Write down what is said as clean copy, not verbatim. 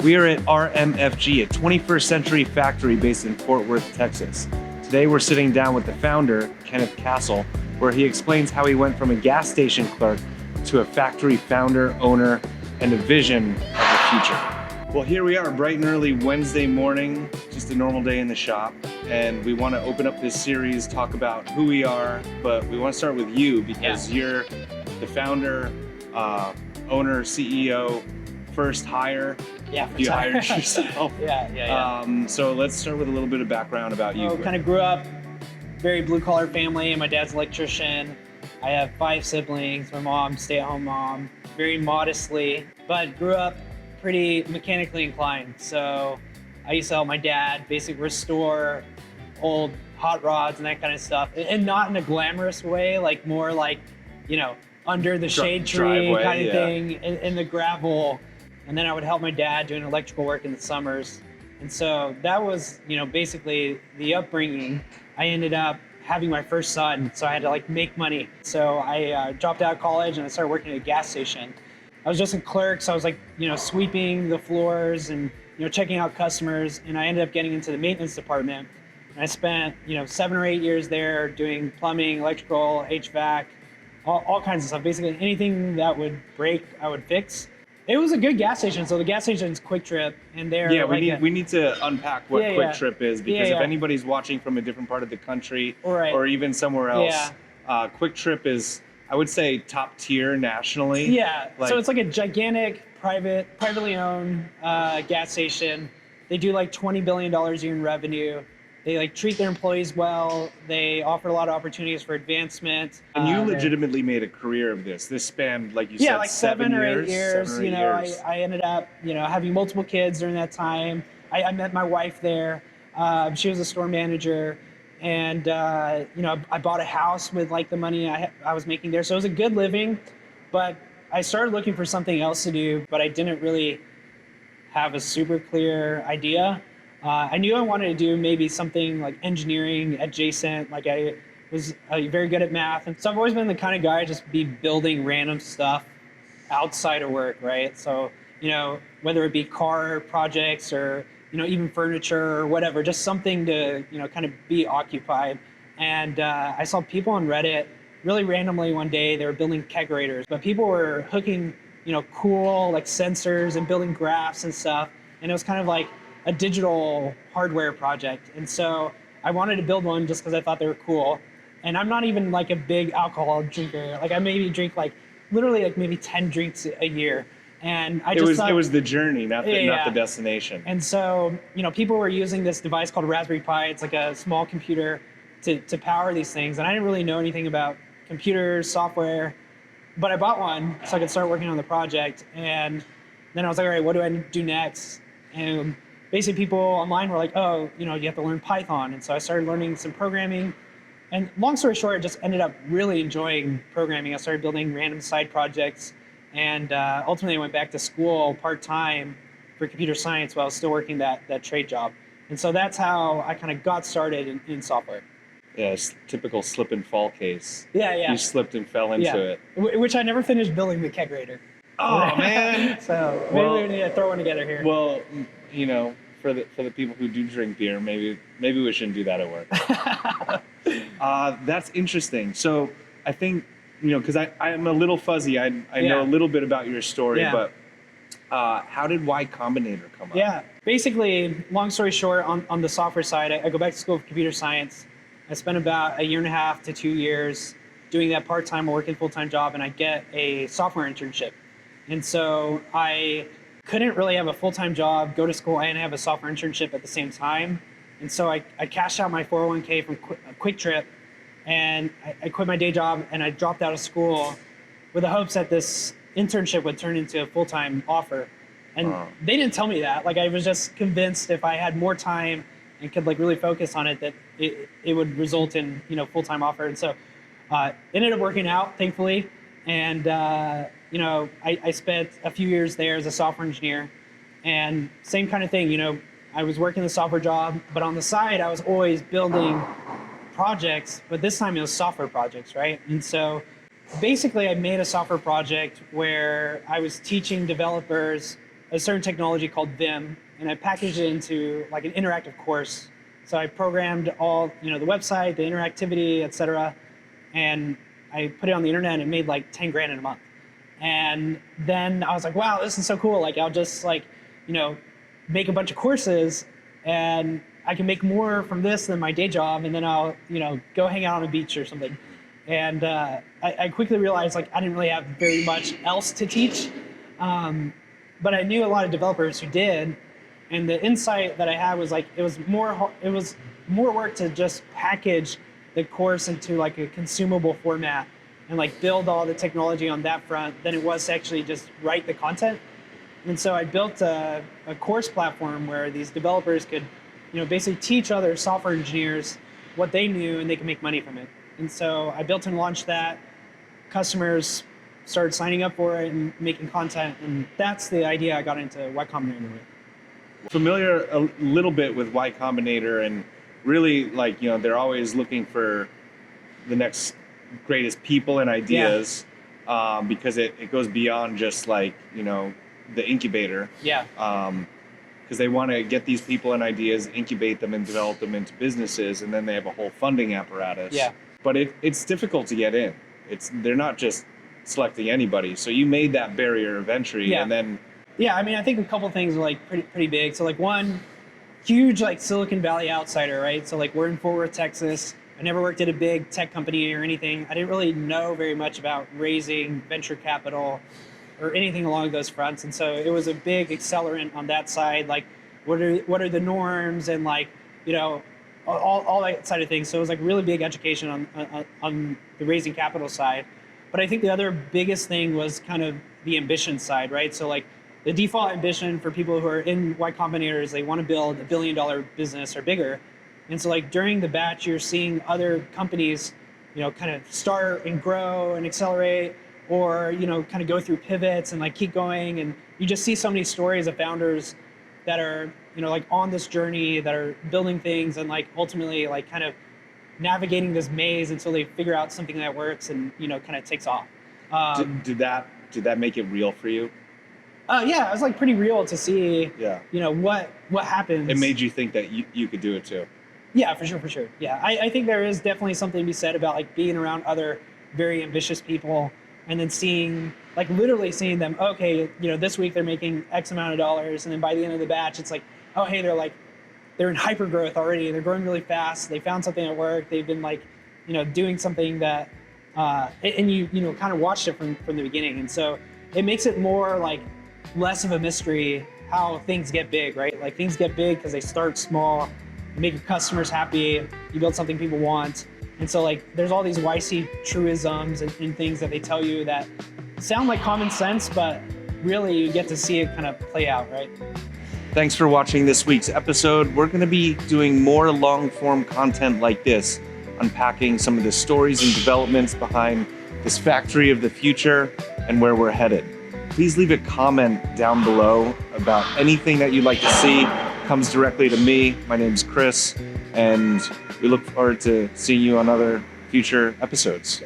We are at RMFG, a 21st century factory based in Fort Worth, Texas. Today we're sitting down with the founder, Kenneth Cassel, where he explains how he went from a gas station clerk to a factory founder, owner, and a vision of the future. Well, here we are, bright and early Wednesday morning, just a normal day in the shop. And we want to open up this series, talk about who we are, but we want to start with you because you're the founder, owner, CEO, first hire. Yeah, you hired yourself. Yeah. So let's start with a little bit of background about you. Kind of grew up very blue-collar family, and my dad's an electrician. I have 5 siblings. My mom, stay-at-home mom, very modestly, but grew up pretty mechanically inclined. So I used to help my dad basically restore old hot rods and that kind of stuff, and not in a glamorous way, like more like, you know, under the shade tree driveway, kind of thing, in the gravel. And then I would help my dad doing electrical work in the summers. And so that was, you know, basically the upbringing. I ended up having my first son, so I had to like make money. So I dropped out of college and I started working at a gas station. I was just a clerk, so I was like, you know, sweeping the floors and, you know, checking out customers. And I ended up getting into the maintenance department. And I spent, you know, 7 or 8 years there doing plumbing, electrical, HVAC, all kinds of stuff. Basically anything that would break, I would fix. It was a good gas station. So the gas station's Quick Trip, and they're we need to unpack what Quick Trip is, because if anybody's watching from a different part of the country or even somewhere else, Quick Trip is, I would say, top tier nationally. Yeah. So it's like a gigantic privately owned gas station. They do like $20 billion a year in revenue. They like treat their employees well. They offer a lot of opportunities for advancement. And you legitimately made a career of this. This spanned, like you said, like 7 or 8 years. You know, I ended up, you know, having multiple kids during that time. I met my wife there. She was a store manager, and you know, I bought a house with like the money I was making there. So it was a good living, but I started looking for something else to do, but I didn't really have a super clear idea. I knew I wanted to do maybe something like engineering adjacent. Like I was very good at math. And so I've always been the kind of guy to just be building random stuff outside of work, right? So, you know, whether it be car projects or, you know, even furniture or whatever, just something to, you know, kind of be occupied. And I saw people on Reddit really randomly one day, they were building kegerators, but people were hooking, you know, cool like sensors and building graphs and stuff. And it was kind of like a digital hardware project. And so I wanted to build one just because I thought they were cool. And I'm not even like a big alcohol drinker. Like I maybe drink like literally like maybe 10 drinks a year. And I just thought, it was the journey, not the destination. And so, you know, people were using this device called Raspberry Pi. It's like a small computer to power these things. And I didn't really know anything about computers, software, but I bought one so I could start working on the project. And then I was like, all right, what do I do next? And basically people online were like, oh, you know, you have to learn Python. And so I started learning some programming. And long story short, I just ended up really enjoying programming. I started building random side projects. And ultimately I went back to school part-time for computer science while I was still working that trade job. And so that's how I kind of got started in software. Yeah, it's typical slip and fall case. Yeah. You slipped and fell into it. Which I never finished building the kegerator. Oh, man. So maybe we need to throw one together here. Well, you know, for the people who do drink beer, maybe we shouldn't do that at work. That's interesting. So I think, you know, because I'm a little fuzzy. I know a little bit about your story, but how did Y Combinator come up? Yeah, basically, long story short, on the software side, I go back to school for computer science. I spent about 1.5 to 2 years doing that part-time or working full-time job, and I get a software internship. And so I couldn't really have a full-time job, go to school, and have a software internship at the same time. And so I cashed out my 401k from Quick Trip, and I quit my day job, and I dropped out of school with the hopes that this internship would turn into a full-time offer. And they didn't tell me that. Like I was just convinced if I had more time and could like really focus on it, that it would result in, you know, full-time offer. And so it ended up working out, thankfully. And you know, I spent a few years there as a software engineer, and same kind of thing. You know, I was working the software job, but on the side, I was always building projects, but this time it was software projects, right? And so basically I made a software project where I was teaching developers a certain technology called Vim, and I packaged it into like an interactive course. So I programmed all, the website, the interactivity, etc., and I put it on the internet, and it made like 10 grand in a month. And then I was like, wow, this is so cool. Like, I'll just make a bunch of courses, and I can make more from this than my day job, and then I'll, go hang out on a beach or something. And I quickly realized like I didn't really have very much else to teach, but I knew a lot of developers who did, and the insight that I had was like it was more work to just package the course into like a consumable format and like build all the technology on that front than it was to actually just write the content. And so I built a course platform where these developers could, basically teach other software engineers what they knew, and they could make money from it. And so I built and launched that. Customers started signing up for it and making content, and that's the idea I got into Y Combinator with. Familiar a little bit with Y Combinator, and really they're always looking for the next greatest people and ideas, because it goes beyond just the incubator. Yeah. Because they want to get these people and ideas, incubate them, and develop them into businesses, and then they have a whole funding apparatus. Yeah. But it's difficult to get in. They're not just selecting anybody. So you made that barrier of entry, and then. Yeah, I mean, I think a couple things are pretty big. So one, huge Silicon Valley outsider, right? So we're in Fort Worth, Texas. I never worked at a big tech company or anything. I didn't really know very much about raising venture capital or anything along those fronts, and so it was a big accelerant on that side. What are the norms, and all that side of things. So it was really big education on the raising capital side. But I think the other biggest thing was kind of the ambition side, right? So the default ambition for people who are in Y Combinator is they want to build $1 billion business or bigger. And so during the batch, you're seeing other companies, kind of start and grow and accelerate, or kind of go through pivots and keep going. And you just see so many stories of founders that are on this journey, that are building things, and ultimately kind of navigating this maze until they figure out something that works and kind of takes off. Did that make it real for you? Yeah, it was pretty real to see. Yeah. What happens. It made you think that you could do it too. Yeah, for sure. Yeah, I think there is definitely something to be said about being around other very ambitious people, and then seeing, literally seeing them, okay, this week they're making X amount of dollars, and then by the end of the batch, it's oh, hey, they're in hyper growth already. They're growing really fast. They found something at work. They've been doing something that, and you kind of watched it from the beginning. And so it makes it more less of a mystery how things get big, right? Things get big because they start small, you make your customers happy, you build something people want. And so there's all these YC truisms and things that they tell you that sound like common sense, but really you get to see it kind of play out, right? Thanks for watching this week's episode. We're going to be doing more long-form content like this, unpacking some of the stories and developments behind this factory of the future and where we're headed. Please leave a comment down below about anything that you'd like to see. It comes directly to me. My name's Chris, and we look forward to seeing you on other future episodes.